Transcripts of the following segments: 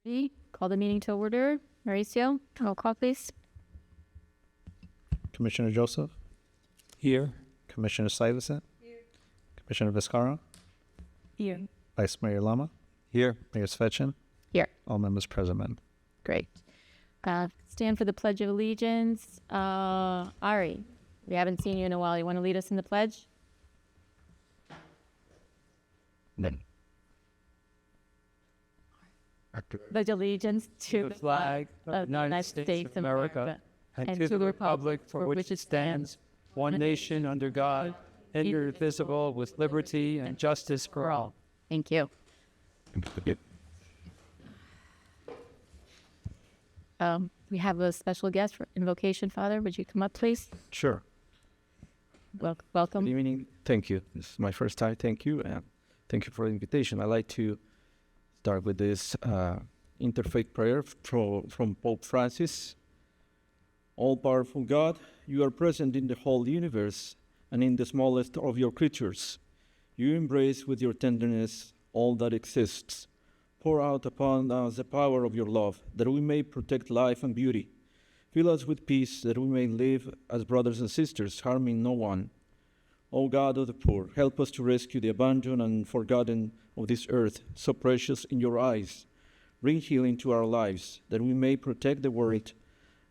Call the meeting to order. Mauricio, roll call, please. Commissioner Joseph? Here. Commissioner Stuyvesant? Here. Commissioner Vizcarra? Here. Vice Mayor Lama? Here. Mayor Svechin? Here. All members present, ma'am. Great. Stand for the Pledge of Allegiance. Ari, we haven't seen you in a while. You want to lead us in the pledge? Pledge allegiance to The flag of the United States of America and to the republic for which it stands, one nation under God, indivisible, with liberty and justice for all. Thank you. We have a special guest for invocation. Father, would you come up, please? Sure. Welcome. Good evening. Thank you. This is my first time. Thank you. And thank you for the invitation. I'd like to start with this interfaith prayer from Pope Francis. All-powerful God, you are present in the whole universe and in the smallest of your creatures. You embrace with your tenderness all that exists. Pour out upon us the power of your love, that we may protect life and beauty. Fill us with peace, that we may live as brothers and sisters, harming no one. O God of the poor, help us to rescue the abandoned and forgotten of this earth, so precious in your eyes. Bring healing to our lives, that we may protect the world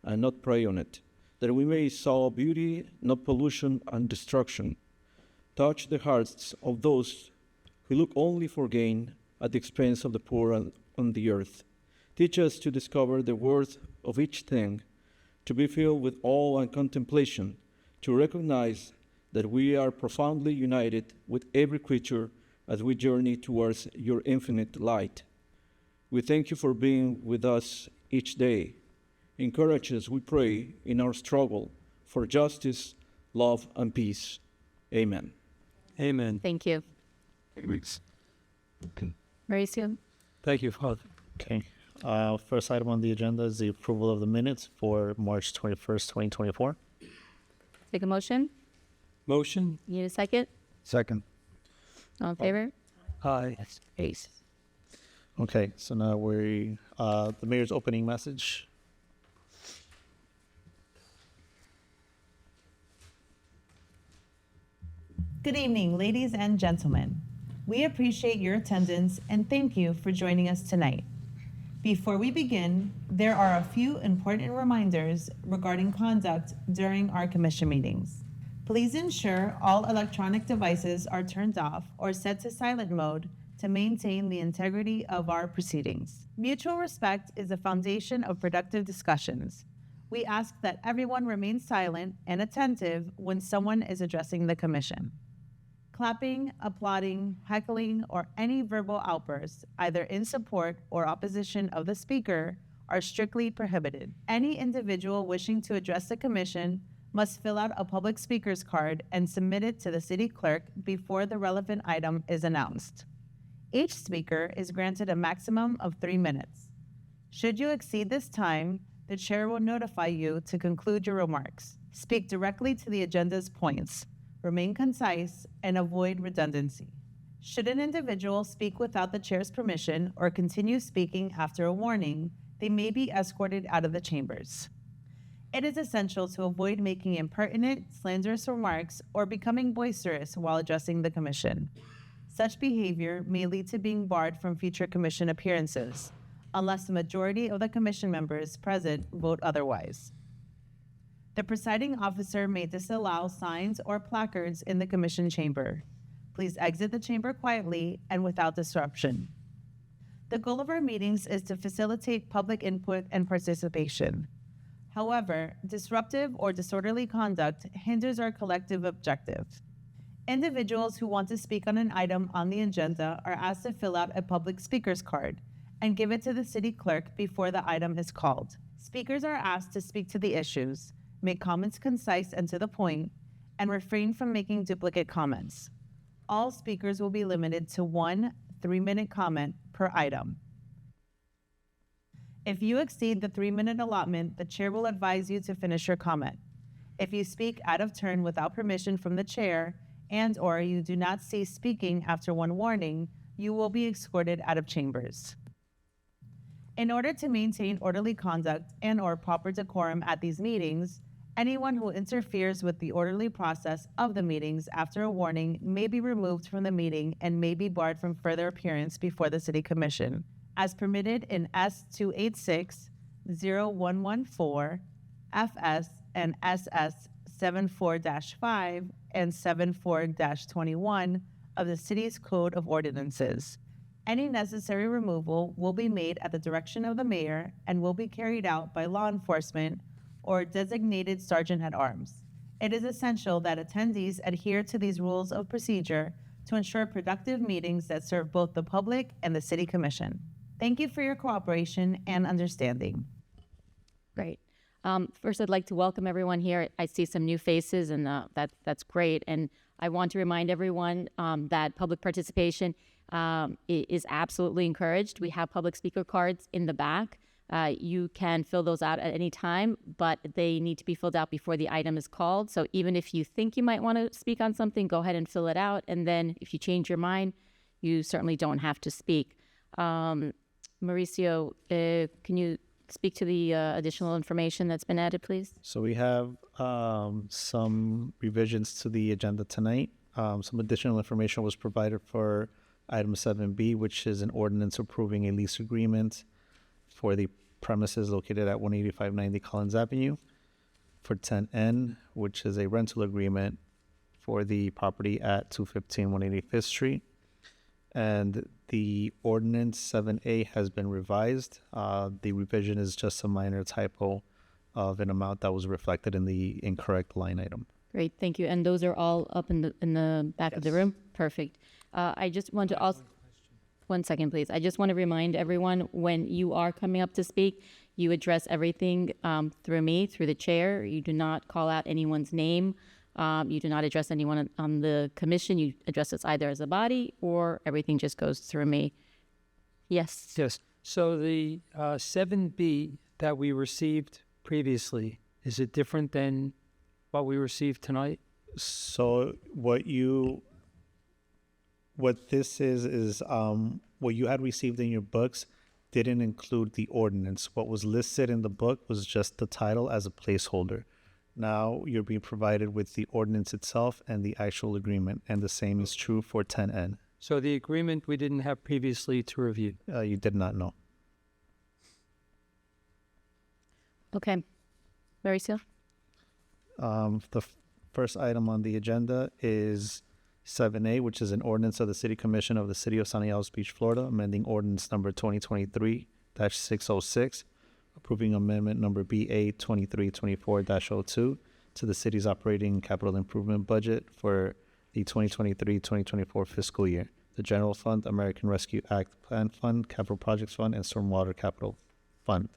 and not prey on it, that we may sow beauty, not pollution and destruction. Touch the hearts of those who look only for gain at the expense of the poor on the earth. Teach us to discover the worth of each thing, to be filled with awe and contemplation, to recognize that we are profoundly united with every creature as we journey towards your infinite light. We thank you for being with us each day. Encourage us, we pray, in our struggle for justice, love, and peace. Amen. Amen. Thank you. Mauricio. Thank you, Father. Okay. First item on the agenda is the approval of the minutes for March 21st, 2024. Take a motion. Motion. You need a second? Second. All in favor? Aye. Ace. Okay, so now the mayor's opening message. Good evening, ladies and gentlemen. We appreciate your attendance and thank you for joining us tonight. Before we begin, there are a few important reminders regarding conduct during our commission meetings. Please ensure all electronic devices are turned off or set to silent mode to maintain the integrity of our proceedings. Mutual respect is the foundation of productive discussions. We ask that everyone remain silent and attentive when someone is addressing the commission. Clapping, applauding, heckling, or any verbal outbursts, either in support or opposition of the speaker, are strictly prohibited. Any individual wishing to address the commission must fill out a public speaker's card and submit it to the city clerk before the relevant item is announced. Each speaker is granted a maximum of 3 minutes. Should you exceed this time, the chair will notify you to conclude your remarks. Speak directly to the agenda's points. Remain concise, and avoid redundancy. Should an individual speak without the chair's permission or continue speaking after a warning, they may be escorted out of the chambers. It is essential to avoid making impertinent, slanderous remarks or becoming boisterous while addressing the commission. Such behavior may lead to being barred from future commission appearances, unless the majority of the commission members present vote otherwise. The presiding officer may disallow signs or placards in the commission chamber. Please exit the chamber quietly and without disruption. The goal of our meetings is to facilitate public input and participation. However, disruptive or disorderly conduct hinders our collective objective. Individuals who want to speak on an item on the agenda are asked to fill out a public speaker's card and give it to the city clerk before the item is called. Speakers are asked to speak to the issues, make comments concise and to the point, and refrain from making duplicate comments. All speakers will be limited to 1 3-minute comment per item. If you exceed the 3-minute allotment, the chair will advise you to finish your comment. If you speak out of turn without permission from the chair and/or you do not cease speaking after one warning, you will be escorted out of chambers. In order to maintain orderly conduct and/or proper decorum at these meetings, anyone who interferes with the orderly process of the meetings after a warning may be removed from the meeting and may be barred from further appearance before the City Commission, as permitted in S-286, 0114, FS and SS 74-5 and 74-21 of the City's Code of Ordinances. Any necessary removal will be made at the direction of the mayor and will be carried out by law enforcement or designated sergeant at arms. It is essential that attendees adhere to these rules of procedure to ensure productive meetings that serve both the public and the City Commission. Thank you for your cooperation and understanding. Great. First, I'd like to welcome everyone here. I see some new faces, and that's great. And I want to remind everyone that public participation is absolutely encouraged. We have public speaker cards in the back. You can fill those out at any time, but they need to be filled out before the item is called. So even if you think you might want to speak on something, go ahead and fill it out. And then if you change your mind, you certainly don't have to speak. Mauricio, can you speak to the additional information that's been added, please? So we have some revisions to the agenda tonight. Some additional information was provided for item 7B, which is an ordinance approving a lease agreement for the premises located at 18590 Collins Avenue. For 10N, which is a rental agreement for the property at 215 185th Street. And the ordinance 7A has been revised. The revision is just a minor typo of an amount that was reflected in the incorrect line item. Great, thank you. And those are all up in the back of the room? Perfect. I just want to also, one second, please. I just want to remind everyone, when you are coming up to speak, you address everything through me, through the chair. You do not call out anyone's name. You do not address anyone on the commission. You address us either as a body or everything just goes through me. Yes. Yes. So the 7B that we received previously, is it different than what we received tonight? So what this is what you had received in your books didn't include the ordinance. What was listed in the book was just the title as a placeholder. Now you're being provided with the ordinance itself and the actual agreement, and the same is true for 10N. So the agreement we didn't have previously to review. You did not know. Okay. Mauricio? The first item on the agenda is 7A, which is an ordinance of the City Commission of the City of Sunny Isles Beach, Florida, amending ordinance number 2023-606, approving amendment number BA 2324-02 to the city's operating capital improvement budget for the 2023-2024 fiscal year. The General Fund, American Rescue Act Plan Fund, Capital Projects Fund, and Stormwater Capital Fund.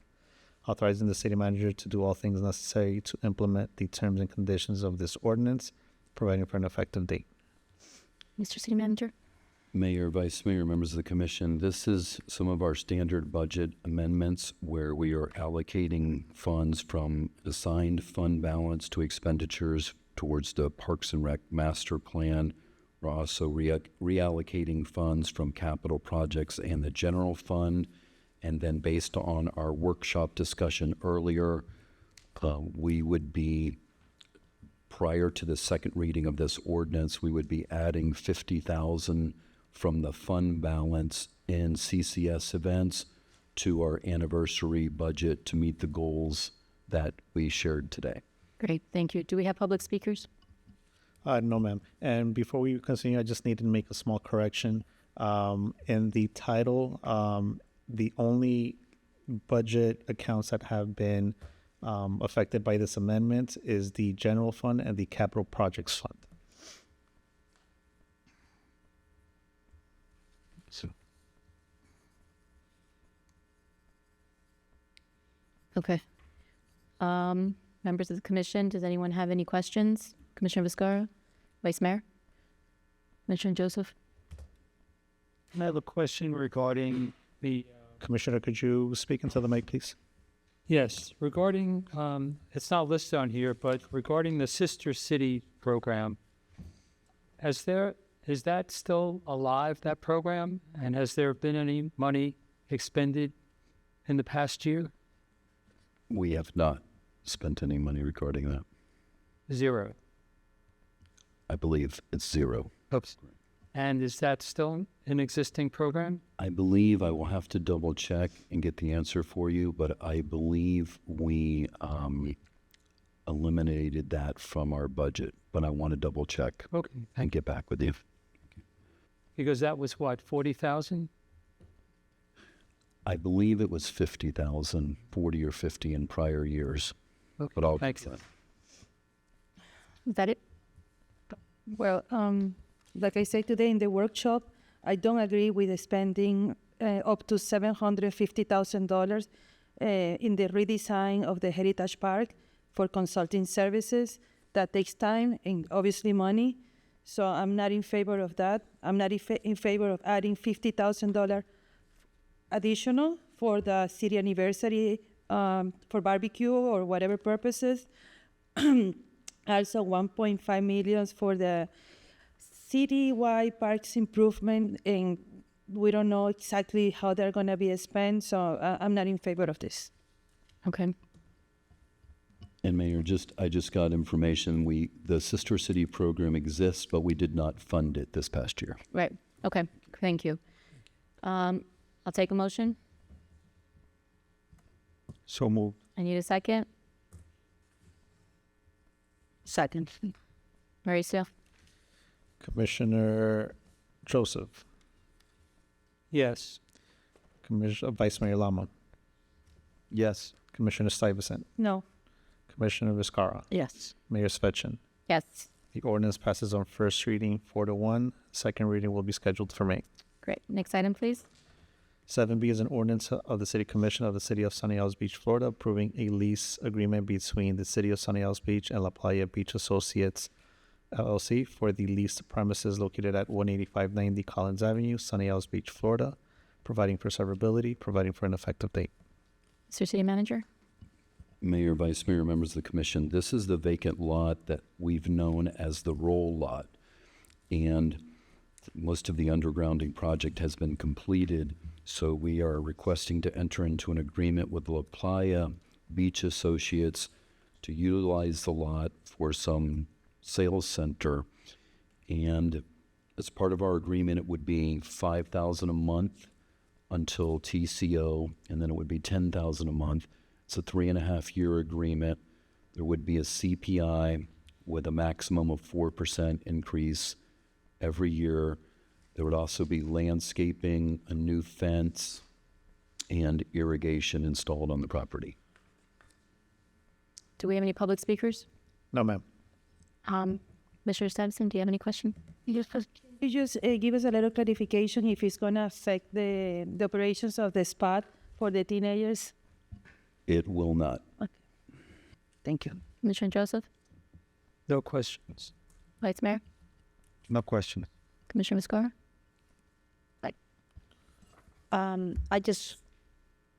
Authorizing the city manager to do all things necessary to implement the terms and conditions of this ordinance, providing for an effective date. Mr. City Manager? Mayor, Vice Mayor, members of the Commission, this is some of our standard budget amendments where we are allocating funds from assigned fund balance to expenditures towards the Parks and Rec Master Plan. We're also reallocating funds from capital projects and the general fund. And then based on our workshop discussion earlier, we would be, prior to the second reading of this ordinance, we would be adding $50,000 from the fund balance in CCS events to our anniversary budget to meet the goals that we shared today. Great, thank you. Do we have public speakers? No, ma'am. And before we continue, I just need to make a small correction. In the title, the only budget accounts that have been affected by this amendment is the general fund and the capital projects fund. So. Okay. Members of the commission, does anyone have any questions? Commissioner Vizcarra, Vice Mayor, Commissioner Joseph? I have a question regarding the... Commissioner, could you speak into the mic, please? Yes, regarding, it's not listed on here, but regarding the Sister City program, is that still alive, that program? And has there been any money expended in the past year? We have not spent any money regarding that. 0. I believe it's 0. Oops. And is that still an existing program? I believe I will have to double check and get the answer for you, but I believe we eliminated that from our budget. But I want to double check Okay. and get back with you. Because that was what, 40,000? I believe it was 50,000, 40 or 50 in prior years. Okay. But I'll Thanks. Is that it? Well, like I said today in the workshop, I don't agree with spending up to $750,000 in the redesign of the Heritage Park for consulting services. That takes time and obviously money. So I'm not in favor of that. I'm not in favor of adding $50,000 additional for the city anniversary for barbecue or whatever purposes. Also, 1.5 million for the citywide parks improvement, and we don't know exactly how they're going to be spent, so I'm not in favor of this. Okay. And Mayor, I just got information. The Sister City program exists, but we did not fund it this past year. Right. Okay. Thank you. I'll take a motion. So moved. I need a second. Second. Mauricio? Commissioner Joseph, Yes. Vice Mayor Lama, Yes. Commissioner Stuyvesant, No. Commissioner Viscara, Yes. Mayor Svechin. Yes. The ordinance passes on first reading 4-1. Second reading will be scheduled for May. Great. Next item, please. 7B is an ordinance of the City Commission of the City of Sunny Isles Beach, Florida, approving a lease agreement between the City of Sunny Isles Beach and La Playa Beach Associates, LLC, for the leased premises located at 18590 Collins Avenue, Sunny Isles Beach, Florida, providing for severability, providing for an effective date. Mr. City Manager? Mayor, Vice Mayor, members of the commission, this is the vacant lot that we've known as the roll lot. And most of the undergrounding project has been completed, so we are requesting to enter into an agreement with La Playa Beach Associates to utilize the lot for some sales center. And as part of our agreement, it would be $5,000 a month until TCO, and then it would be $10,000 a month. It's a 3.5-year agreement. There would be a CPI with a maximum of 4% increase every year. There would also be landscaping, a new fence, and irrigation installed on the property. Do we have any public speakers? No, ma'am. Mr. Stuyvesant, do you have any question? You just give us a little clarification if it's going to affect the operations of the spot for the teenagers. It will not. Thank you. Commissioner Joseph? No questions. Vice Mayor? No question. Commissioner Viscara?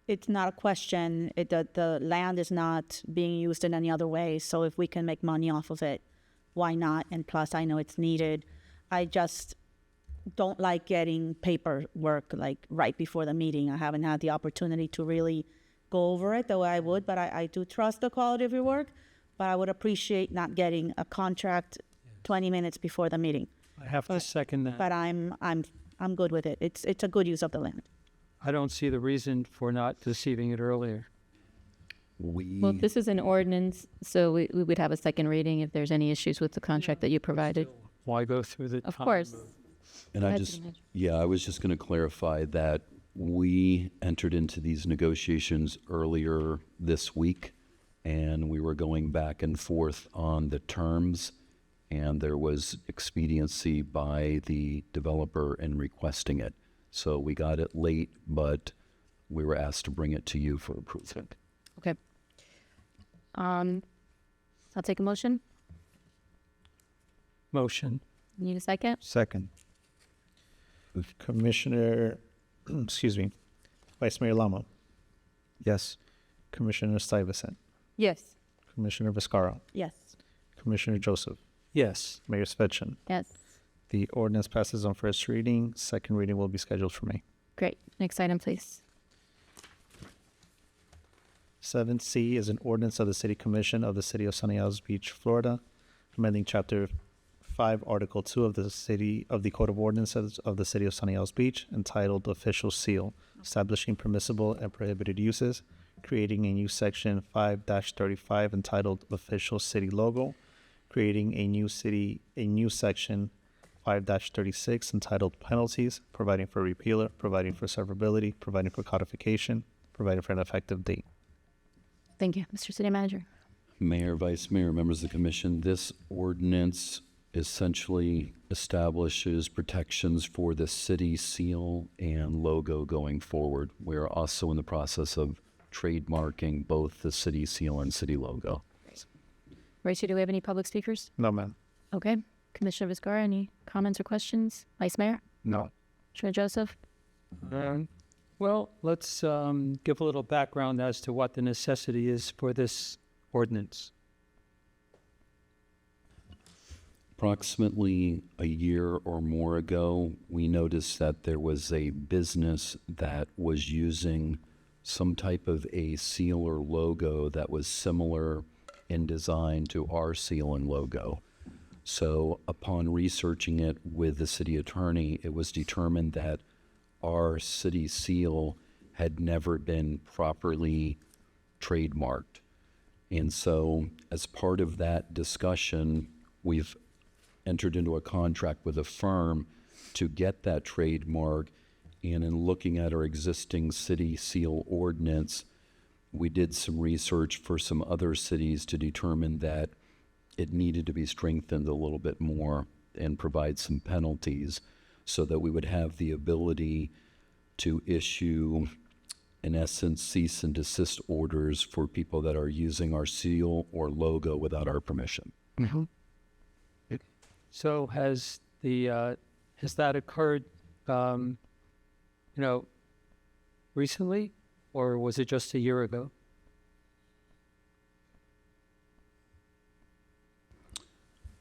It's not a question. The land is not being used in any other way. So if we can make money off of it, why not? And plus, I know it's needed. I just don't like getting paperwork like right before the meeting. I haven't had the opportunity to really go over it the way I would, but I do trust the quality of your work. But I would appreciate not getting a contract 20 minutes before the meeting. I have to second that. But I'm good with it. It's a good use of the land. I don't see the reason for not receiving it earlier. Well, this is an ordinance, so we would have a second reading if there's any issues with the contract that you provided. Why go through the Of time? course. And Go I ahead, just, City Manager. yeah, I was just going to clarify that we entered into these negotiations earlier this week, and we were going back and forth on the terms, and there was expediency by the developer in requesting it. So we got it late, but we were asked to bring it to you for approval. Okay. I'll take a motion. Motion. Need a second? Second. Commissioner, excuse me, Vice Mayor Lama, Yes. Commissioner Stuyvesant, Yes. Commissioner Viscara, Yes. Commissioner Joseph, Yes. Mayor Svechin. Yes. The ordinance passes on first reading. Second reading will be scheduled for May. Great. Next item, please. 7C is an ordinance of the City Commission of the City of Sunny Isles Beach, Florida, amending Chapter 5, Article 2 of the Code of Ordinances of the City of Sunny Isles Beach, entitled Official Seal, establishing permissible and prohibited uses, creating a new Section 5-35 entitled Official City Logo, creating a new Section 5-36 entitled Penalties, providing for repealer, providing for severability, providing for codification, providing for an effective date. Thank you. Mr. City Manager. Mayor, Vice Mayor, members of the commission, this ordinance essentially establishes protections for the city seal and logo going forward. We're also in the process of trademarking both the city seal and city logo. Horatio, do we have any public speakers? No, ma'am. Okay. Commissioner Vizcarra, any comments or questions? Vice Mayor? No. Commissioner Joseph? Well, let's give a little background as to what the necessity is for this ordinance. Approximately a year or more ago, we noticed that there was a business that was using some type of a seal or logo that was similar in design to our seal and logo. So upon researching it with the city attorney, it was determined that our city seal had never been properly trademarked. And so as part of that discussion, we've entered into a contract with a firm to get that trademark. And in looking at our existing city seal ordinance, we did some research for some other cities to determine that it needed to be strengthened a little bit more and provide some penalties so that we would have the ability to issue, in essence, cease and desist orders for people that are using our seal or logo without our permission. Mm-hmm. So has that occurred, recently, or was it just a year ago?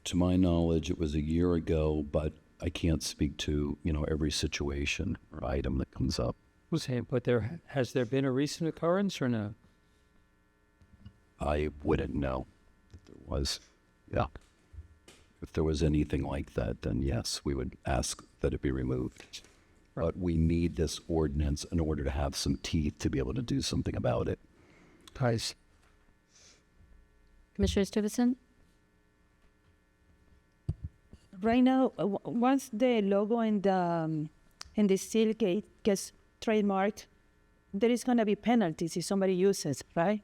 To my knowledge, it was a year ago, but I can't speak to, every situation or item that comes up. Who's saying, but has there been a recent occurrence or no? I wouldn't know if there was. Yeah. If there was anything like that, then yes, we would ask that it be removed. Right. But we need this ordinance in order to have some teeth to be able to do something about it. Guys. Commissioner Stuyvesant? Right now, once the logo and the seal gets trademarked, there is going to be penalties if somebody uses, right?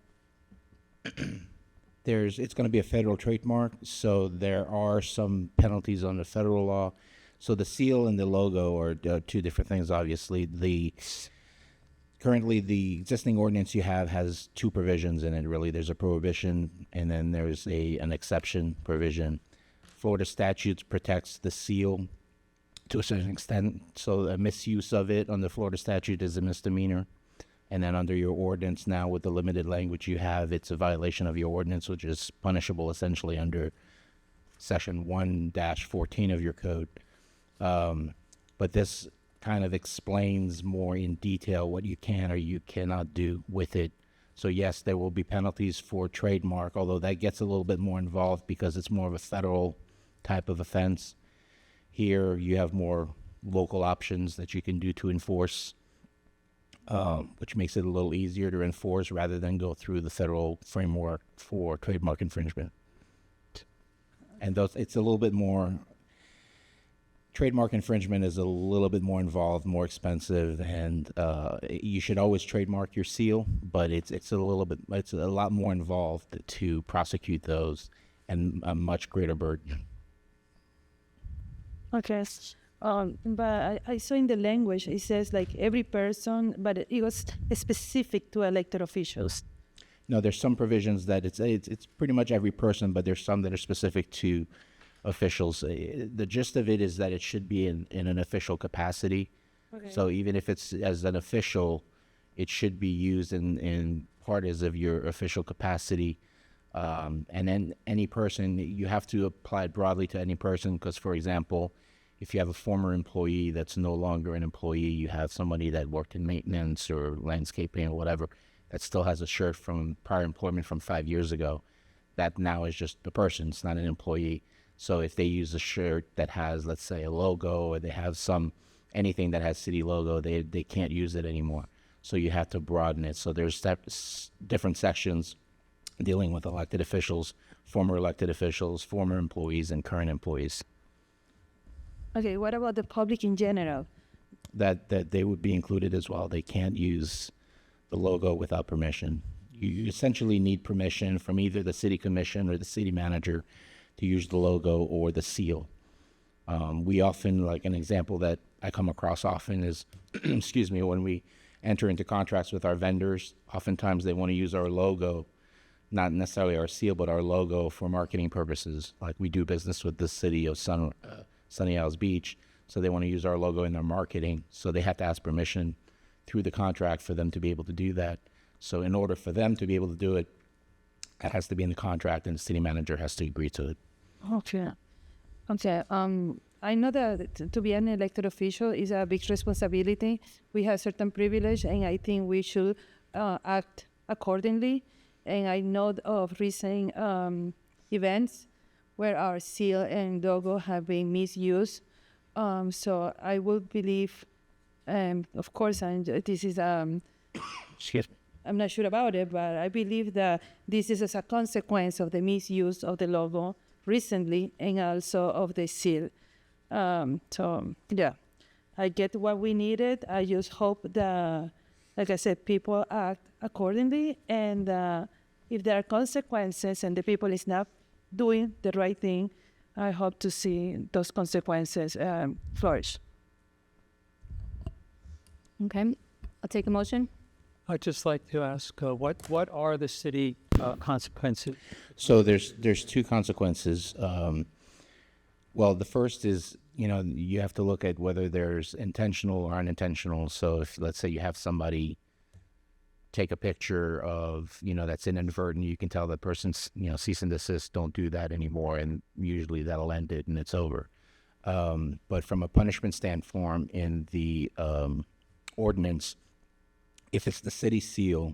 It's going to be a federal trademark, so there are some penalties under federal law. So the seal and the logo are two different things, obviously. Currently, the existing ordinance you have has two provisions in it, really. There's a prohibition, and then there's an exception provision. Florida statutes protects the seal to a certain extent, so a misuse of it under Florida statute is a misdemeanor. And then under your ordinance now, with the limited language you have, it's a violation of your ordinance, which is punishable essentially under Section 1-14 of your code. But this kind of explains more in detail what you can or you cannot do with it. So yes, there will be penalties for trademark, although that gets a little bit more involved because it's more of a federal type of offense. Here you have more local options that you can do to enforce, which makes it a little easier to enforce rather than go through the federal framework for trademark infringement. And it's a little bit more, trademark infringement is a little bit more involved, more expensive, and you should always trademark your seal, but it's a lot more involved to prosecute those and a much greater burden. Okay. But I saw in the language, it says like every person, but it was specific to elected officials. No, there's some provisions that it's pretty much every person, but there's some that are specific to officials. The gist of it is that it should be in an official capacity. Okay. So even if it's as an official, it should be used in part as of your official capacity. And then any person, you have to apply it broadly to any person because, for example, if you have a former employee that's no longer an employee, you have somebody that worked in maintenance or landscaping or whatever, that still has a shirt from prior employment from 5 years ago, that now is just a person, it's not an employee. So if they use a shirt that has, let's say, a logo, or they have anything that has city logo, they can't use it anymore. So you have to broaden it. So there's different sections dealing with elected officials, former employees, and current employees. Okay, what about the public in general? That they would be included as well. They can't use the logo without permission. You essentially need permission from either the city commission or the city manager to use the logo or the seal. We often, like an example that I come across often is, excuse me, when we enter into contracts with our vendors, oftentimes they want to use our logo, not necessarily our seal, but our logo for marketing purposes. Like we do business with the city of Sunny Isles Beach, so they want to use our logo in their marketing. So they have to ask permission through the contract for them to be able to do that. So in order for them to be able to do it, it has to be in the contract, and the city manager has to agree to it. Okay. Okay. I know that to be an elected official is a big responsibility. We have certain privilege, and I think we should act accordingly. And I know of recent events where our seal and logo have been misused. So I would believe, of course, and this is I'm not sure about it, but I believe that this is as a consequence of the misuse of the logo recently, and also of the seal. So yeah, I get what we needed. I just hope that, like I said, people act accordingly, and if there are consequences and the people is not doing the right thing, I hope to see those consequences flourish. Okay, I'll take a motion. I'd just like to ask, what are the city consequences? So there's two consequences. Well, the first is, you have to look at whether there's intentional or unintentional. So if, let's say, you have somebody take a picture of, that's inadvertent, you can tell the person's, cease and desist, don't do that anymore, and usually that'll end it and it's over. But from a punishment standpoint in the ordinance, if it's the city seal,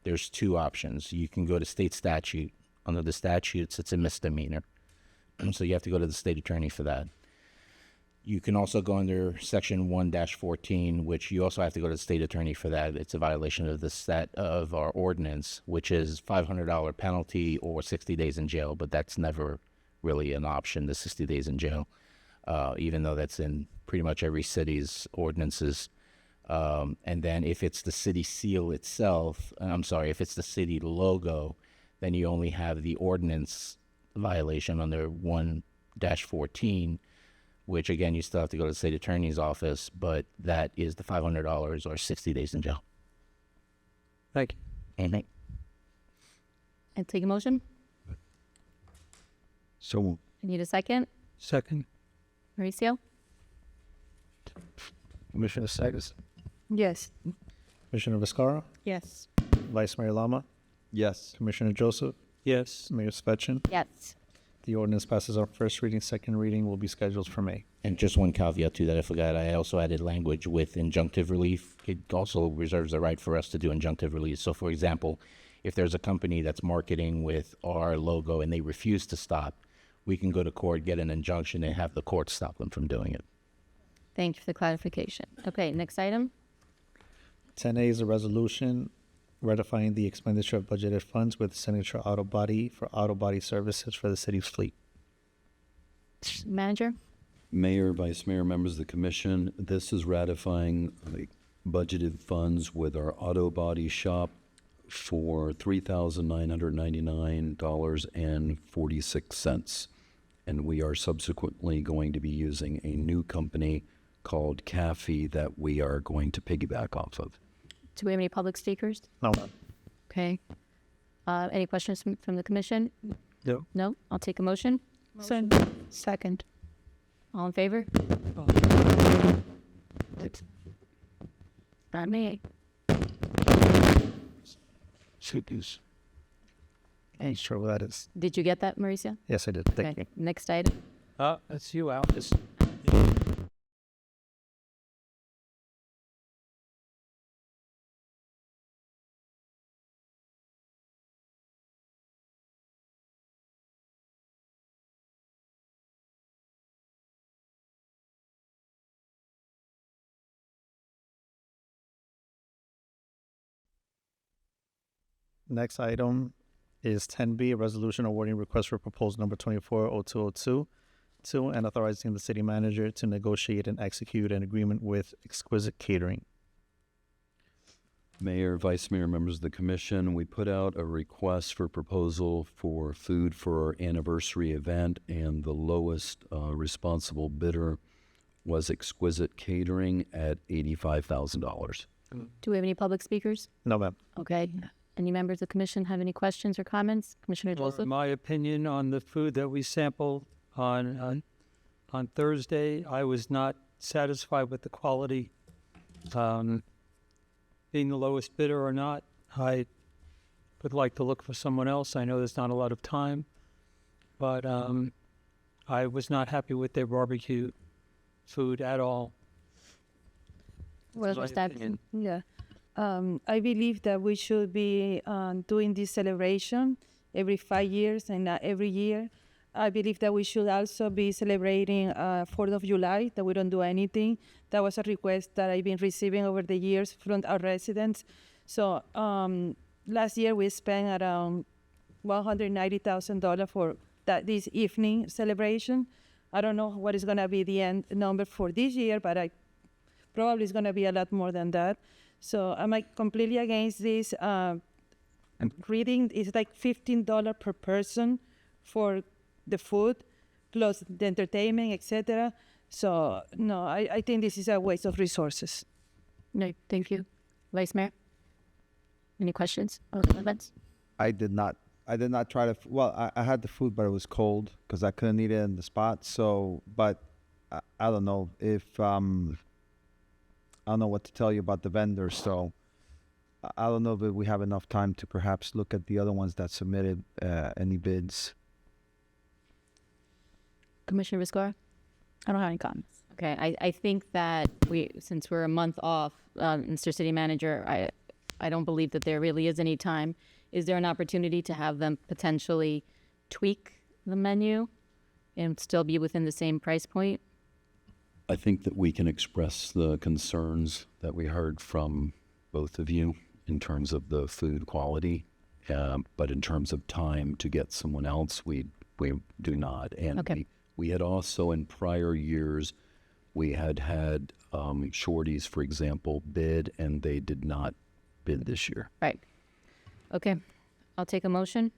there's two options. You can go to state statute. Under the statutes, it's a misdemeanor. So you have to go to the state attorney for that. You can also go under section 1-14, which you also have to go to the state attorney for that. It's a violation of of our ordinance, which is $500 penalty or 60 days in jail, but that's never really an option, the 60 days in jail, even though that's in pretty much every city's ordinances. And then if it's the city seal itself, if it's the city logo, then you only have the ordinance violation under 1-14, which again, you still have to go to the state attorney's office, but that is the $500 or 60 days in jail. Thank you. Amen. And take a motion. So I need a second. Second. Mauricio? Commissioner Sagas, Yes. Commissioner Viscara, Yes. Vice Mayor Lama, yes. Commissioner Joseph, Yes. Mayor Spetchin. Yes. The ordinance passes on first reading. Second reading will be scheduled for May. And just one caveat to that, I forgot, I also added language with injunctive relief. It also reserves the right for us to do injunctive relief. So for example, if there's a company that's marketing with our logo and they refuse to stop, we can go to court, get an injunction, and have the court stop them from doing it. Thank you for the clarification. Okay, next item. 10A is a resolution ratifying the expenditure of budgeted funds with Signature Auto Body for auto body services for the city's fleet. Manager? Mayor, Vice Mayor, members of the commission, this is ratifying the budgeted funds with our auto body shop for $3,999.46. And we are subsequently going to be using a new company called CAFE that we are going to piggyback off of. Do we have any public speakers? No. Okay. Any questions from the commission? No. No? I'll take a motion. Second. All in favor? Not me. Ain't sure what that is. Did you get that, Mauricio? Yes, I did. Thank you. Next item. That's you, Alice. Next item is 10B, a resolution awarding request for proposal number 240202 and authorizing the city manager to negotiate and execute an agreement with Exquisite Catering. Mayor, Vice Mayor, members of the commission, we put out a request for proposal for food for our anniversary event, and the lowest responsible bidder was Exquisite Catering at $85,000. Do we have any public speakers? No, ma'am. Okay. Any members of the commission have any questions or comments? Commissioner Well, Joseph? my opinion on the food that we sampled on Thursday, I was not satisfied with the quality. Being the lowest bidder or not, I would like to look for someone else. I know there's not a lot of time, but I was not happy with their barbecue food at all. What my was that? opinion. Yeah. I believe that we should be doing this celebration every 5 years and not every year. I believe that we should also be celebrating 4th of July, that we don't do anything. That was a request that I've been receiving over the years from our residents. So last year we spent around $190,000 for this evening celebration. I don't know what is going to be the end number for this year, but I probably it's going to be a lot more than that. So I'm like completely against this. Reading is like $15 per person for the food, plus the entertainment, etc. So no, I think this is a waste of resources. No, thank you. Vice Mayor? Any questions or comments? I did not try to. Well, I had the food, but it was cold because I couldn't eat it in the spot. So, but I don't know if I don't know what to tell you about the vendors. So, I don't know if we have enough time to perhaps look at the other ones that submitted any bids. Commissioner Viscara? I don't have any comments. Okay, I think that since we're a month off, Mr. City Manager, I don't believe that there really is any time. Is there an opportunity to have them potentially tweak the menu and still be within the same price point? I think that we can express the concerns that we heard from both of you in terms of the food quality, but in terms of time to get someone else, we do not. And Okay. we had also in prior years, we had Shorty's, for example, bid, and they did not bid this year. Right. Okay, I'll take a motion.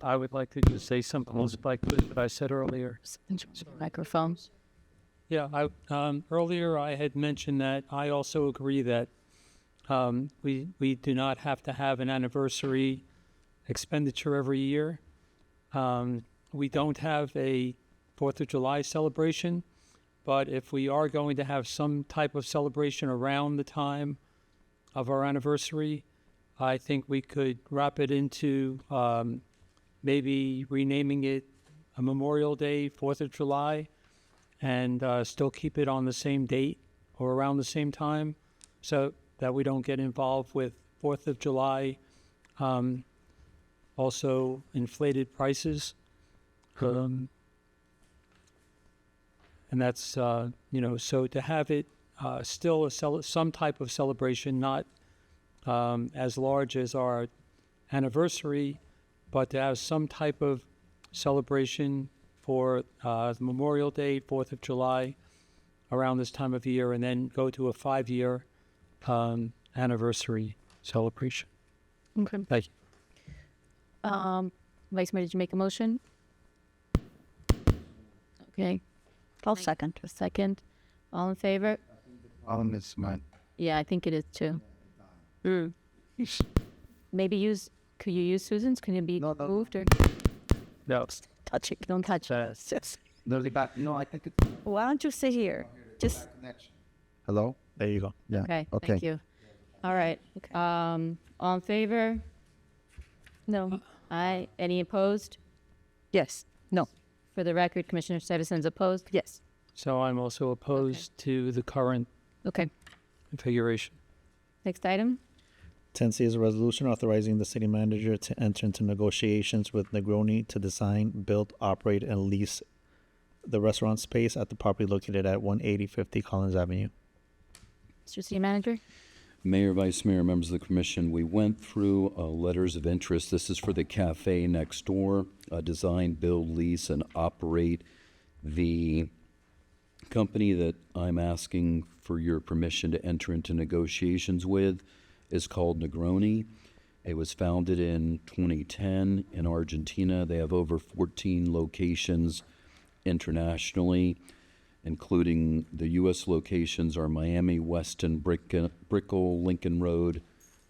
I would like to just say something like what I said earlier. Microphones. Yeah, earlier I had mentioned that I also agree that we do not have to have an anniversary expenditure every year. We don't have a 4th of July celebration, but if we are going to have some type of celebration around the time of our anniversary, I think we could wrap it into maybe renaming it a Memorial Day, 4th of July, and still keep it on the same date or around the same time so that we don't get involved with 4th of July, also inflated prices. And that's, so to have it still some type of celebration, not as large as our anniversary, but to have some type of celebration for Memorial Day, 4th of July, around this time of year, and then go to a 5-year anniversary celebration. Okay. Thank you. Vice Mayor, did you make a motion? Okay, I'll second. a second. All in favor? It's mine. Yeah, I think it is too. Maybe could you use Susan's? Can it be No. moved or? No. Touch it. Don't touch it. There's a back. No, I think it's Why don't you sit here? Just connection. Hello. There you go. Yeah. Okay, Okay. thank you. All right. All in favor? No. Aye. Any opposed? Yes. No. For the record, Commissioner Citizens opposed? Yes. So I'm also opposed to the current Okay. configuration. Next item. 10C is a resolution authorizing the city manager to enter into negotiations with Negroni to design, build, operate, and lease the restaurant space at the property located at 18050 Collins Avenue. Mr. City Manager? Mayor, Vice Mayor, members of the commission, we went through letters of interest. This is for the cafe next door, design, build, lease, and operate. The company that I'm asking for your permission to enter into negotiations with is called Negroni. It was founded in 2010 in Argentina. They have over 14 locations internationally, including the U.S. locations are Miami, Weston, Brickell, Lincoln Road,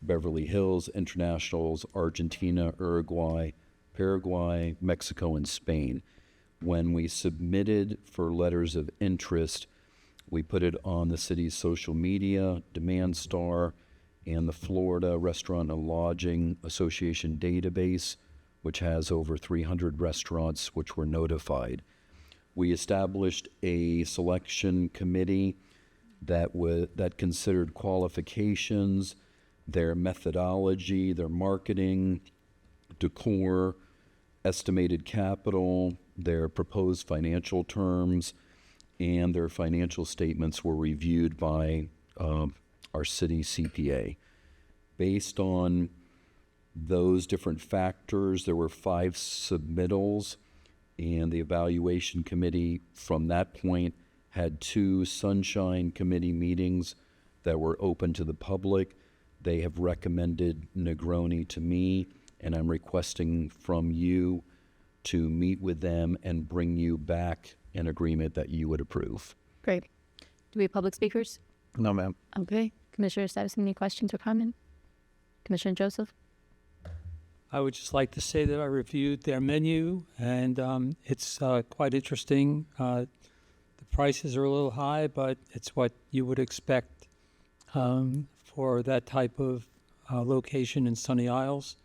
Beverly Hills, Internationals, Argentina, Uruguay, Paraguay, Mexico, and Spain. When we submitted for letters of interest, we put it on the city's social media, Demand Star, and the Florida Restaurant and Lodging Association database, which has over 300 restaurants which were notified. We established a selection committee that considered qualifications, their methodology, their marketing, decor, estimated capital, their proposed financial terms, and their financial statements were reviewed by our city CPA. Based on those different factors, there were 5 submittals, and the evaluation committee from that point had 2 sunshine committee meetings that were open to the public. They have recommended Negroni to me, and I'm requesting from you to meet with them and bring you back an agreement that you would approve. Great. Do we have public speakers? No, ma'am. Okay. Commissioner Stavis, any questions or comment? Commissioner Joseph? I would just like to say that I reviewed their menu, and it's quite interesting. The prices are a little high, but it's what you would expect for that type of location in Sunny Isles.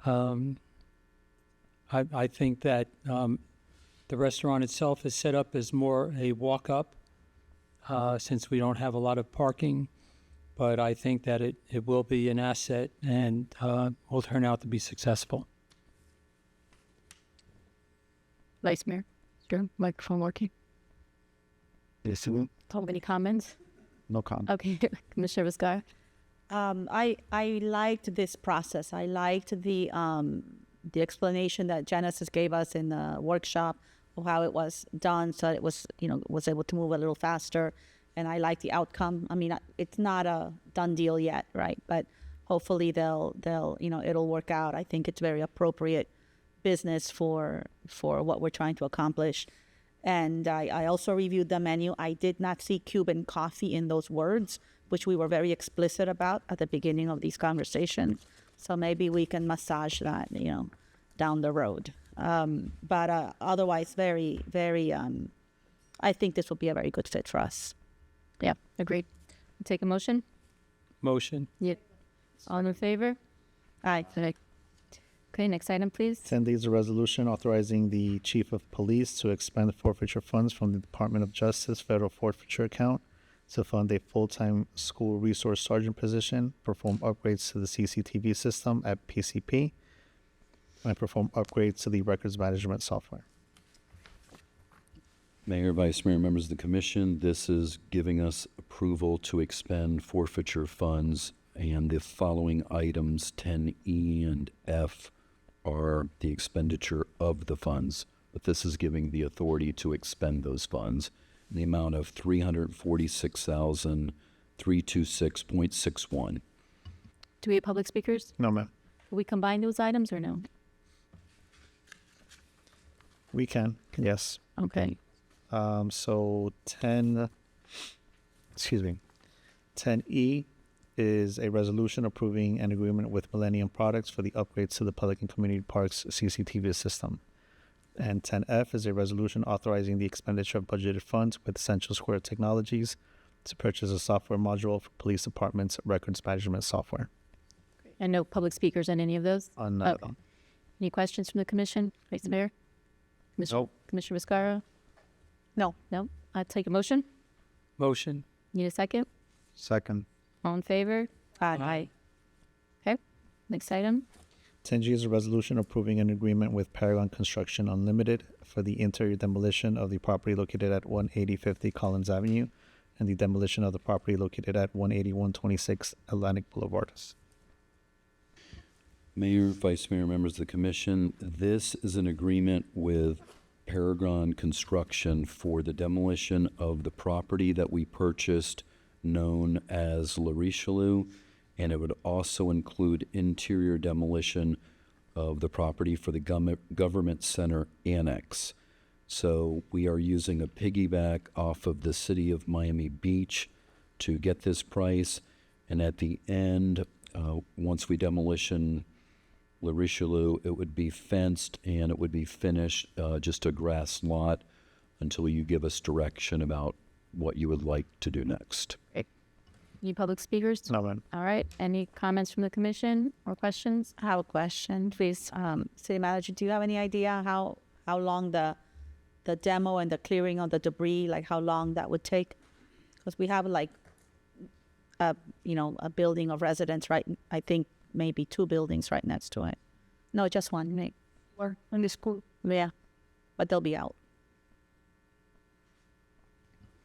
I think that the restaurant itself is set up as more a walk-up since we don't have a lot of parking. But I think that it will be an asset and will turn out to be successful. Vice Mayor, is your microphone working? Yes. Any comments? No comment. Okay. Commissioner Viscar? I liked this process. I liked the explanation that Genesis gave us in the workshop of how it was done, so it was was able to move a little faster. And I like the outcome. I mean, it's not a done deal yet, right? But hopefully they'll it'll work out. I think it's very appropriate business for what we're trying to accomplish. And I also reviewed the menu. I did not see Cuban coffee in those words, which we were very explicit about at the beginning of these conversations. So maybe we can massage that, down the road. But otherwise, very, very, I think this will be a very good fit for us. Yeah, agreed. Take a motion? Motion. Yeah. All in favor? Aye. Okay, next item, please. 10D is a resolution authorizing the chief of police to expend forfeiture funds from the Department of Justice federal forfeiture account to fund a full-time school resource sergeant position, perform upgrades to the CCTV system at PCP, and perform upgrades to the records management software. Mayor, Vice Mayor, members of the commission, this is giving us approval to expend forfeiture funds, and the following items, 10E and F, are the expenditure of the funds. But this is giving the authority to expend those funds in the amount of $346,326.61. Do we have public speakers? No, ma'am. Will we combine those items or no? We can, yes. Okay. So 10E is a resolution approving an agreement with Millennium Products for the upgrades to the Public and Community Parks CCTV system. And 10F is a resolution authorizing the expenditure of budgeted funds with Central Square Technologies to purchase a software module for police department's records management software. And no public speakers on any of those? Okay. Any questions from the commission? Vice Mayor? Nope. Commissioner Viscara? No. No? I'll take a motion. Motion. Need a second? Second. All in favor? Aye. Okay. Next item. 10G is a resolution approving an agreement with Paragon Construction Unlimited for the interior demolition of the property located at 18050 Collins Avenue and the demolition of the property located at 18126 Atlantic Boulevard. Mayor, Vice Mayor, members of the commission, this is an agreement with Paragon Construction for the demolition of the property that we purchased known as La Richelieu, and it would also include interior demolition of the property for the Government Center Annex. So we are using a piggyback off of the city of Miami Beach to get this price, and at the end, once we demolition La Richelieu, it would be fenced and it would be finished, just a grass lot until you give us direction about what you would like to do next. Any public speakers? No, ma'am. All right. Any comments from the commission or questions? I have a question. Please. City manager, do you have any idea how long the demo and the clearing of the debris, like how long that would take? Because we have like a building of residence, right? I think maybe 2 buildings right next to it. No, just one. Maybe. Or in the school. Yeah, but they'll be out.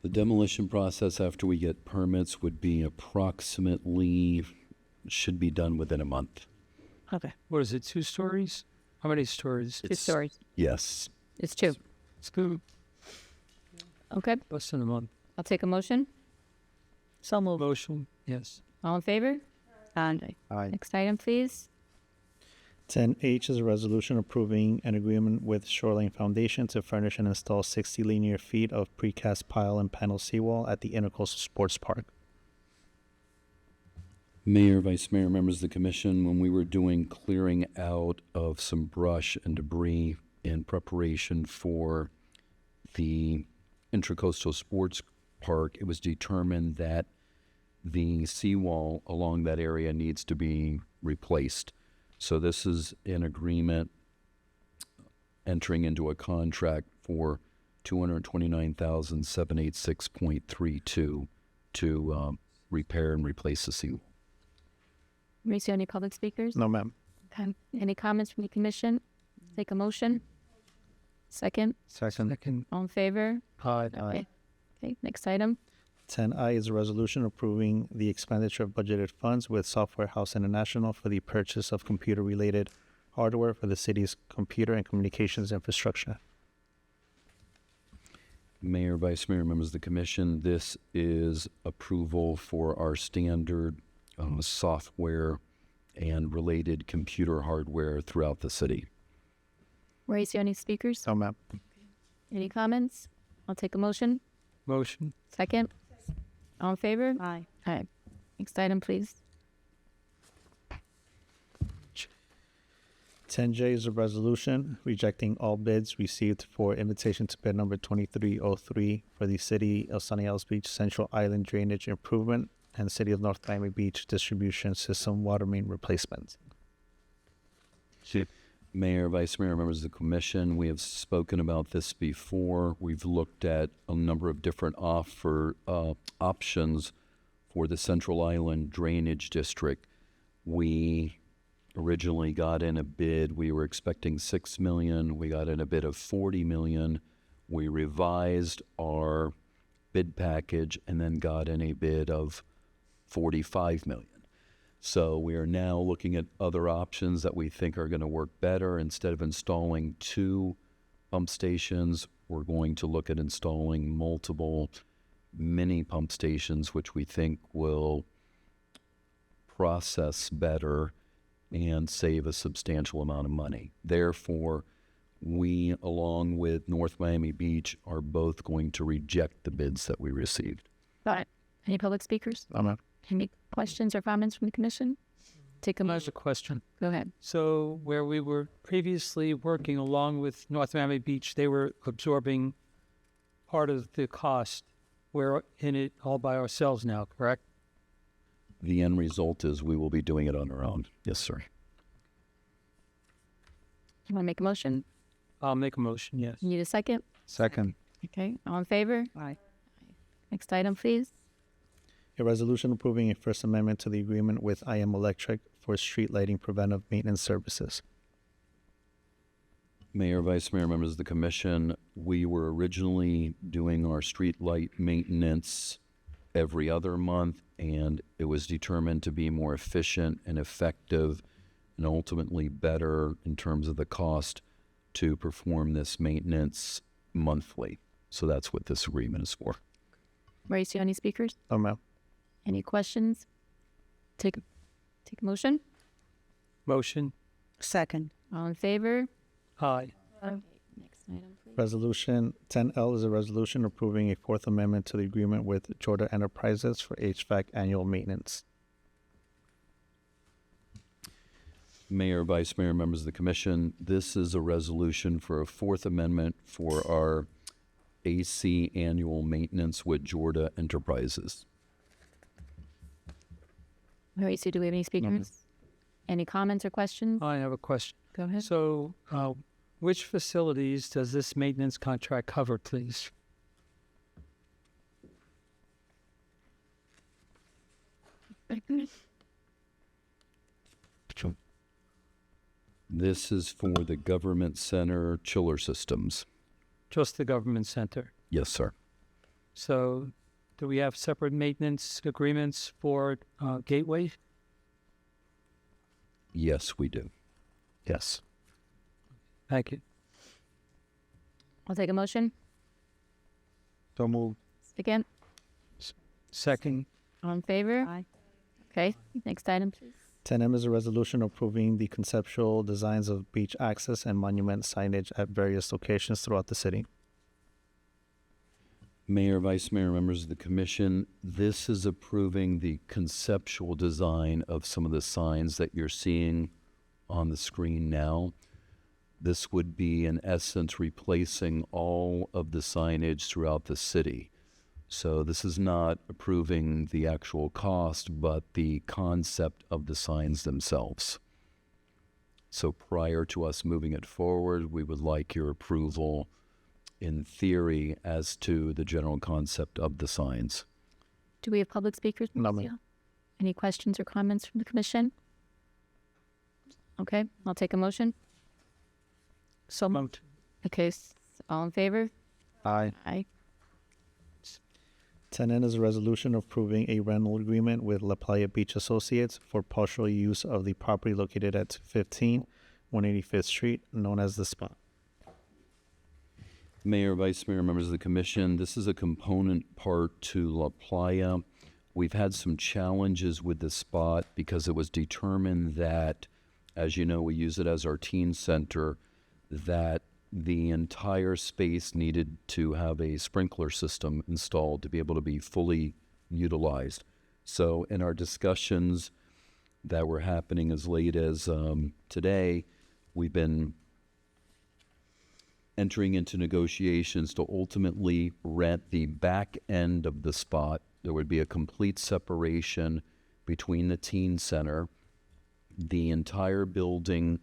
The demolition process after we get permits would be approximately, should be done within a month. Okay. What is it, 2 stories? How many stories? 2 stories. Yes. It's 2. It's good. Okay. Less than a month. I'll take a motion. So move. Motion, yes. All in favor? And Aye. Next item, please. 10H is a resolution approving an agreement with Shoreline Foundation to furnish and install 60 linear feet of precast pile and panel seawall at the Intercoastal Sports Park. Mayor, Vice Mayor, members of the commission, when we were doing clearing out of some brush and debris in preparation for the Intracoastal Sports Park, it was determined that the seawall along that area needs to be replaced. So this is an agreement entering into a contract for $229,786.32 to repair and replace the seawall. Mauricio, any public speakers? No, ma'am. Okay. Any comments from the commission? Take a motion. Second. Second. All in favor? Aye. Okay. Okay. Next item. 10I is a resolution approving the expenditure of budgeted funds with Software House International for the purchase of computer-related hardware for the city's computer and communications infrastructure. Mayor, Vice Mayor, members of the commission, this is approval for our standard software and related computer hardware throughout the city. Mauricio, any speakers? No, ma'am. Any comments? I'll take a motion. Motion, Second. All in favor? aye. All right. Next item, please. 10J is a resolution rejecting all bids received for invitation to bid number 2303 for the City of Sunny Isles Beach Central Island Drainage Improvement and City of North Miami Beach Distribution System Water Main Replacement. Mayor, Vice Mayor, members of the commission, we have spoken about this before. We've looked at a number of different options for the Central Island Drainage District. We originally got in a bid. We were expecting $6 million. We got in a bid of $40 million. We revised our bid package and then got in a bid of $45 million. So we are now looking at other options that we think are going to work better. Instead of installing 2 pump stations, we're going to look at installing multiple mini pump stations, which we think will process better and save a substantial amount of money. Therefore, we, along with North Miami Beach, are both going to reject the bids that we received. Got it. Any public speakers? No, ma'am. Any questions or comments from the commission? Take a I have motion. a question. Go ahead. So where we were previously working along with North Miami Beach, they were absorbing part of the cost. We're in it all by ourselves now, correct? The end result is we will be doing it on our own. Yes, sir. You want to make a motion? I'll make a motion, yes. You need a second? Second. Okay. All in favor? Aye. Next item, please. A resolution approving a First Amendment to the agreement with IM Electric for street lighting preventive maintenance services. Mayor, Vice Mayor, members of the commission, we were originally doing our street light maintenance every other month, and it was determined to be more efficient and effective and ultimately better in terms of the cost to perform this maintenance monthly. So that's what this agreement is for. Mauricio, any speakers? No, ma'am. Any questions? Take a motion. Motion. Second. All in favor? Aye. Next item, please. Resolution 10L is a resolution approving a Fourth Amendment to the agreement with Jordan Enterprises for HVAC annual maintenance. Mayor, Vice Mayor, members of the commission, this is a resolution for a Fourth Amendment for our AC annual maintenance with Jordan Enterprises. Mauricio, do we have any speakers? Any comments or questions? I have a question. Go ahead. So, which facilities does this maintenance contract cover, please? This is for the government center chiller systems. Just the government center. Yes, sir. So, do we have separate maintenance agreements for Gateway? Yes, we do. Yes. Thank you. I'll take a motion. So moved. Again, Second. all in favor? Aye. Okay, next item, please. 10M is a resolution approving the conceptual designs of beach access and monument signage at various locations throughout the city. Mayor, Vice Mayor, members of the commission, this is approving the conceptual design of some of the signs that you're seeing on the screen now. This would be, in essence, replacing all of the signage throughout the city. So this is not approving the actual cost, but the concept of the signs themselves. So prior to us moving it forward, we would like your approval in theory as to the general concept of the signs. Do we have public speakers? No, Mauricio? ma'am. Any questions or comments from the commission? Okay, I'll take a motion. So moved. Okay, all in favor? Aye. Aye. 10N is a resolution approving a rental agreement with La Playa Beach Associates for partial use of the property located at 215 185th Street, known as The Spot. Mayor, Vice Mayor, members of the commission, this is a component part to La Playa. We've had some challenges with the spot because it was determined that, as you know, we use it as our teen center, that the entire space needed to have a sprinkler system installed to be able to be fully utilized. So in our discussions that were happening as late as today, we've been entering into negotiations to ultimately rent the back end of the spot. There would be a complete separation between the teen center. The entire building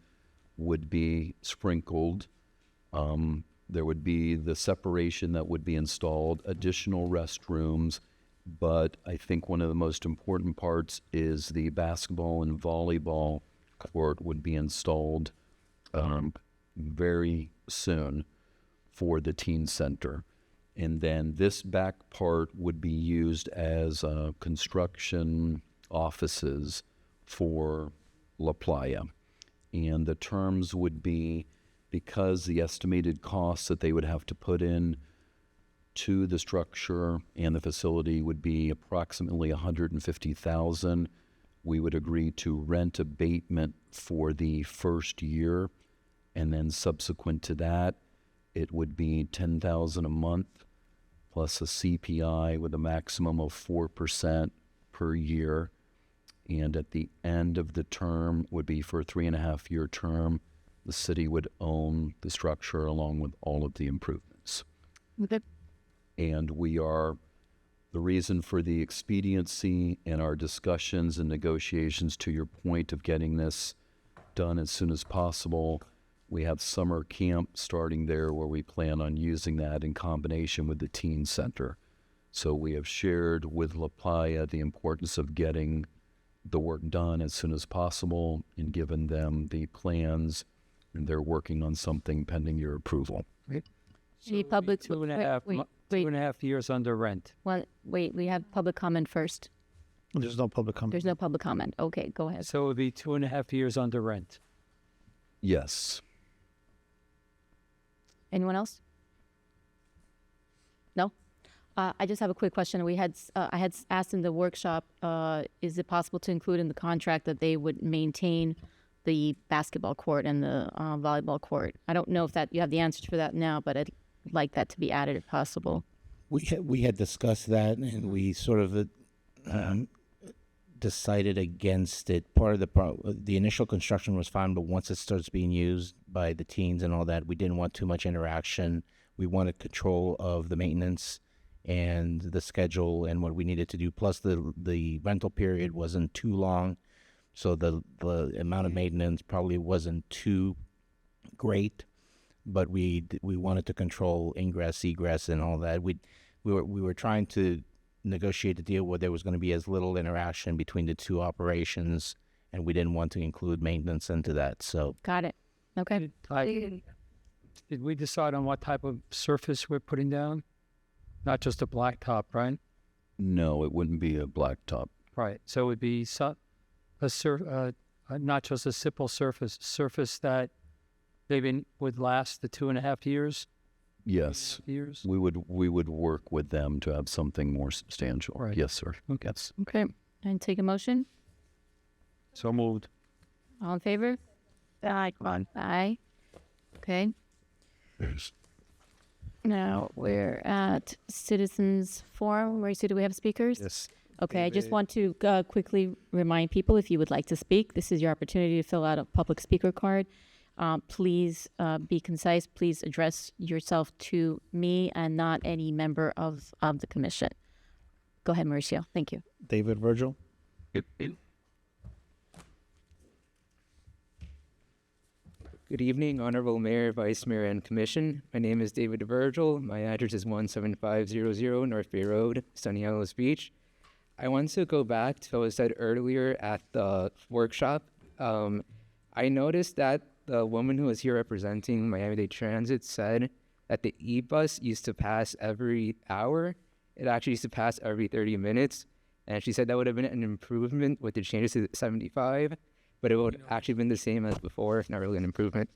would be sprinkled. There would be the separation that would be installed, additional restrooms, but I think one of the most important parts is the basketball and volleyball court would be installed very soon for the teen center. And then this back part would be used as construction offices for La Playa. And the terms would be, because the estimated costs that they would have to put in to the structure and the facility would be approximately $150,000, we would agree to rent abatement for the first year, and then subsequent to that, it would be $10,000 a month plus a CPI with a maximum of 4% per year. And at the end of the term would be for a 3.5-year term. The city would own the structure along with all of the improvements. Okay. And the reason for the expediency in our discussions and negotiations, to your point of getting this done as soon as possible, we have summer camp starting there where we plan on using that in combination with the teen center. So we have shared with La Playa the importance of getting the work done as soon as possible and given them the plans, and they're working on something pending your approval. Any public? Two and a half. Wait, Wait. 2.5 years under rent. Well, wait, we have public comment first. There's no public comment. There's no public comment. Okay, go ahead. So it would be 2.5 years under rent. Yes. Anyone else? No? I just have a quick question. I had asked in the workshop, is it possible to include in the contract that they would maintain the basketball court and the volleyball court? I don't know if that you have the answer for that now, but I'd like that to be added if possible. We had discussed that, and we sort of decided against it. Part of the initial construction was fine, but once it starts being used by the teens and all that, we didn't want too much interaction. We wanted control of the maintenance and the schedule and what we needed to do. Plus, the rental period wasn't too long, so the amount of maintenance probably wasn't too great. But we wanted to control ingress, egress, and all that. We were trying to negotiate a deal where there was going to be as little interaction between the two operations, and we didn't want to include maintenance into that. So Got it. Okay. Did we decide on what type of surface we're putting down? Not just a blacktop, right? No, it wouldn't be a blacktop. Right. So it would be not just a simple surface that maybe would last the 2.5 years. Yes. 2.5 years. We would work with them to have something more substantial. Right. Yes, sir. Okay. Yes. Okay. And take a motion. So moved. All in favor? Aye. Aye. Okay. Now we're at Citizens Forum. Mauricio, do we have speakers? Yes. Okay, I just want to quickly remind people, if you would like to speak, this is your opportunity to fill out a public speaker card. Please be concise. Please address yourself to me and not any member of the commission. Go ahead, Mauricio. Thank you. David Virgil. Good evening, Honorable Mayor, Vice Mayor, and Commission. My name is David Virgil. My address is 17500 North Bay Road, Sunny Isles Beach. I want to go back to what was said earlier at the workshop. I noticed that the woman who was here representing Miami-Dade Transit said that the e-bus used to pass every hour. It actually used to pass every 30 minutes. And she said that would have been an improvement with the changes to 75, but it would actually been the same as before, not really an improvement.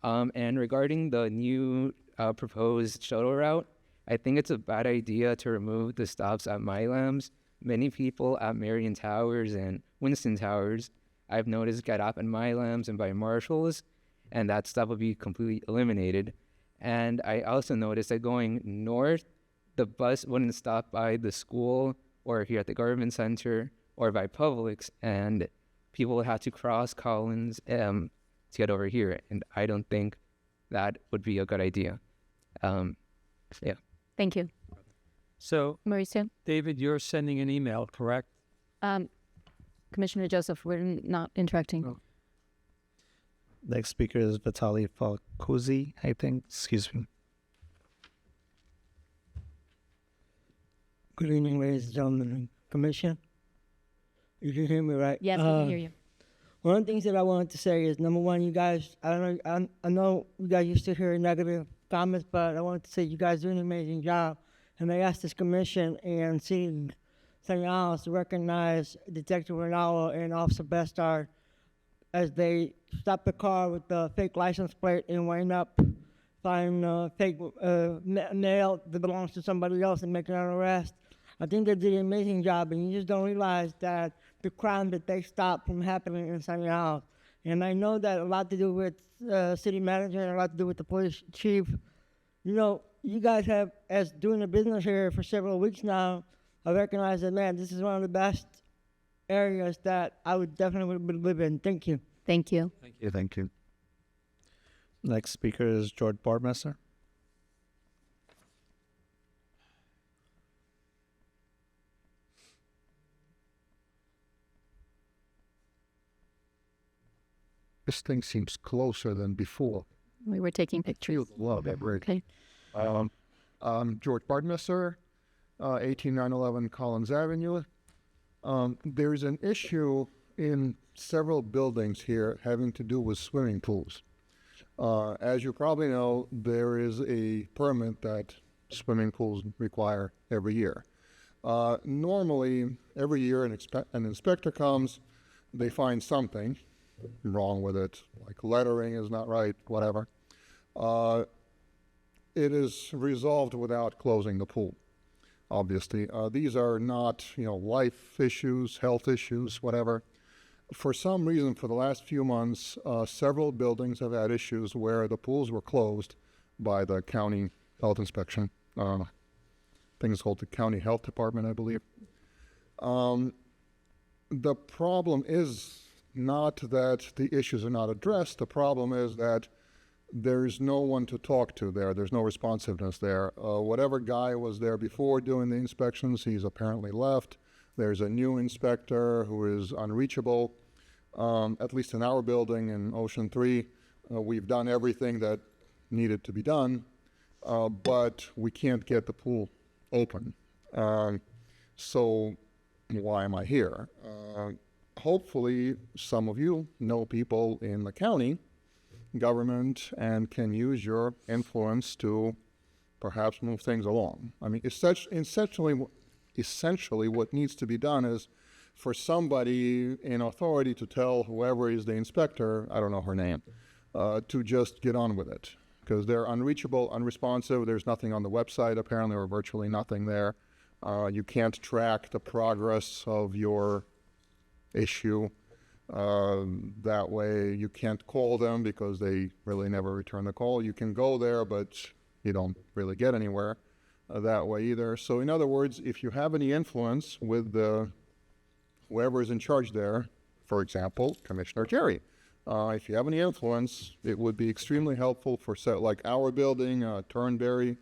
And regarding the new proposed shuttle route, I think it's a bad idea to remove the stops at Milams. Many people at Marion Towers and Winston Towers, I've noticed, get off at Milams and by Marshalls, and that stop will be completely eliminated. And I also noticed that going north, the bus wouldn't stop by the school or here at the Government Center or by Publix, and people would have to cross Collins to get over here, and I don't think that would be a good idea. Yeah. Thank you. So, Mauricio? David, you're sending an email, correct? Commissioner Joseph, we're not interacting. Oh. Next speaker is Vitaly Falcozy, I think. Excuse me. Good evening, ladies and gentlemen. Commission, you can hear me, right? Yes, we can hear you. One of the things that I wanted to say is, number one, you guys, I know you guys used to hear negative comments, but I wanted to say you guys do an amazing job. And I asked this commission and City Senators to recognize Detective Ronaldo and Officer Bestard as they stopped the car with the fake license plate and wind up finding fake mail that belongs to somebody else and making an arrest. I think they did an amazing job, and you just don't realize that the crime that they stopped from happening in Sunny Isles. And I know that a lot to do with city manager and a lot to do with the police chief. You know, you guys have, as doing a business here for several weeks now, I recognize that, man, this is one of the best areas that I would definitely live in. Thank you. Thank you. Thank you. Thank you. Next speaker is George Bardmesser. This thing seems closer than before. We were taking pictures. Love that bridge. Okay. George Bardmesser, 18911 Collins Avenue. There's an issue in several buildings here having to do with swimming pools. As you probably know, there is a permit that swimming pools require every year. Normally, every year an inspector comes, they find something wrong with it, like lettering is not right, whatever. It is resolved without closing the pool. Obviously, these are not, life issues, health issues, whatever. For some reason, for the last few months, several buildings have had issues where the pools were closed by the county health inspection. Things called the county health department, I believe. The problem is not that the issues are not addressed. The problem is that there's no one to talk to there. There's no responsiveness there. Whatever guy was there before doing the inspections, he's apparently left. There's a new inspector who is unreachable. At least in our building in Ocean 3, we've done everything that needed to be done, but we can't get the pool open. So why am I here? Hopefully some of you know people in the county government and can use your influence to perhaps move things along. I mean, essentially what needs to be done is for somebody in authority to tell whoever is the inspector, I don't know her name, to just get on with it. Because they're unreachable, unresponsive, there's nothing on the website apparently, or virtually nothing there. You can't track the progress of your issue. That way you can't call them because they really never return the call. You can go there, but you don't really get anywhere that way either. So in other words, if you have any influence with whoever is in charge there, for example, Commissioner Jerry, if you have any influence, it would be extremely helpful for like our building, Turnberry.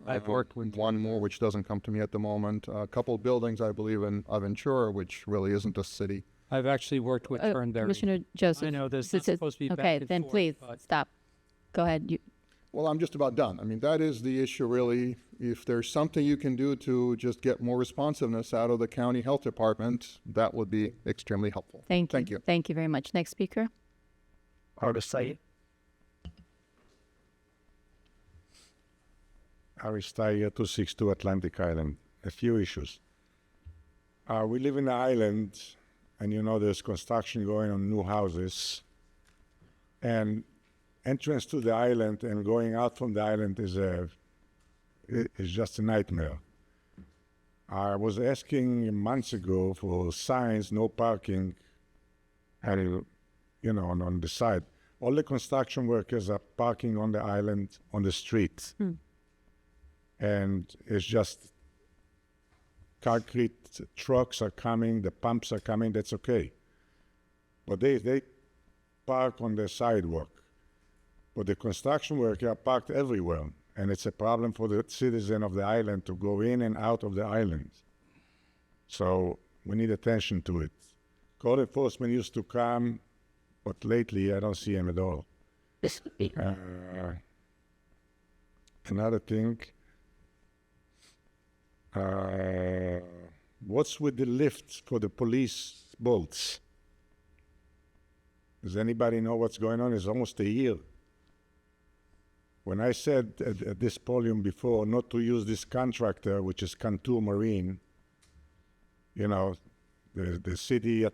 I've worked with one more, which doesn't come to me at the moment. A couple buildings, I believe, in Aventura, which really isn't a city. I've actually worked with Turnberry. Commissioner Joseph. I know there's not supposed to be back Okay, and then forth, please but- stop. Go ahead. Well, I'm just about done. I mean, that is the issue, really. If there's something you can do to just get more responsiveness out of the county health department, that would be extremely helpful. Thank you. Thank you. Thank you very much. Next speaker. Aristide Aristide 262 Atlantic Island. A few issues. We live in the island, and there's construction going on new houses. And entrance to the island and going out from the island is just a nightmare. I was asking months ago for signs, no parking, and on the side. All the construction workers are parking on the island, on the street. And it's just concrete trucks are coming, the pumps are coming, that's okay. But they park on the sidewalk. But the construction workers are parked everywhere. And it's a problem for the citizen of the island to go in and out of the island. So we need attention to it. Code enforcement used to come, but lately I don't see him at all. Another thing, what's with the lift for the police boats? Does anybody know what's going on? It's almost a year. When I said at this podium before not to use this contractor, which is Contour Marine, the city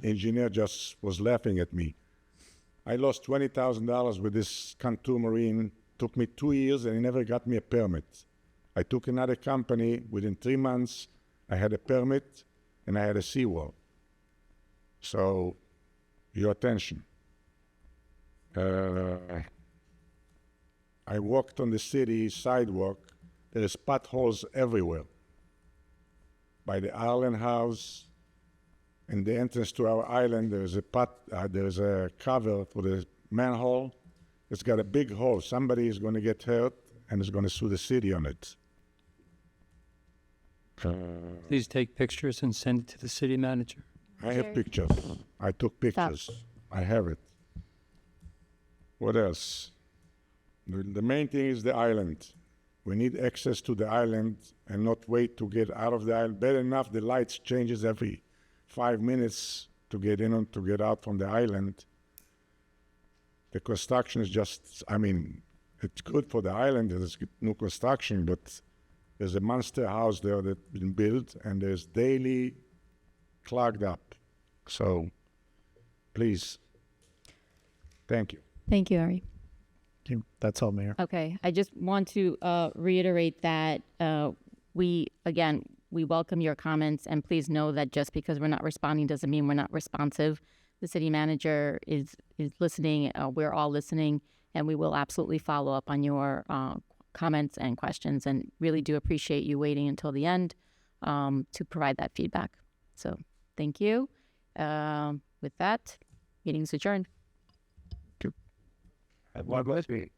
engineer just was laughing at me. I lost $20,000 with this Contour Marine. Took me 2 years and he never got me a permit. I took another company. Within 3 months, I had a permit and I had a seawall. So, your attention. I walked on the city sidewalk. There is potholes everywhere. By the Island House and the entrance to our island, there is a cover for the manhole. It's got a big hole. Somebody is going to get hurt and is going to sue the city on it. Please take pictures and send it to the city manager. I have pictures. I took pictures. I have it. What else? The main thing is the island. We need access to the island and not wait to get out of the island. Better enough, the lights changes every 5 minutes to get in and to get out from the island. The construction is just, it's good for the island. There's new construction, but there's a monster house there that's been built, and there's daily clogged up. So, please, thank you. Thank you, Ari. Okay, that's all, Mayor. Okay, I just want to reiterate that we welcome your comments, and please know that just because we're not responding doesn't mean we're not responsive. The city manager is listening. We're all listening, and we will absolutely follow up on your comments and questions, and really do appreciate you waiting until the end to provide that feedback. So thank you. With that, meeting's adjourned. What was me?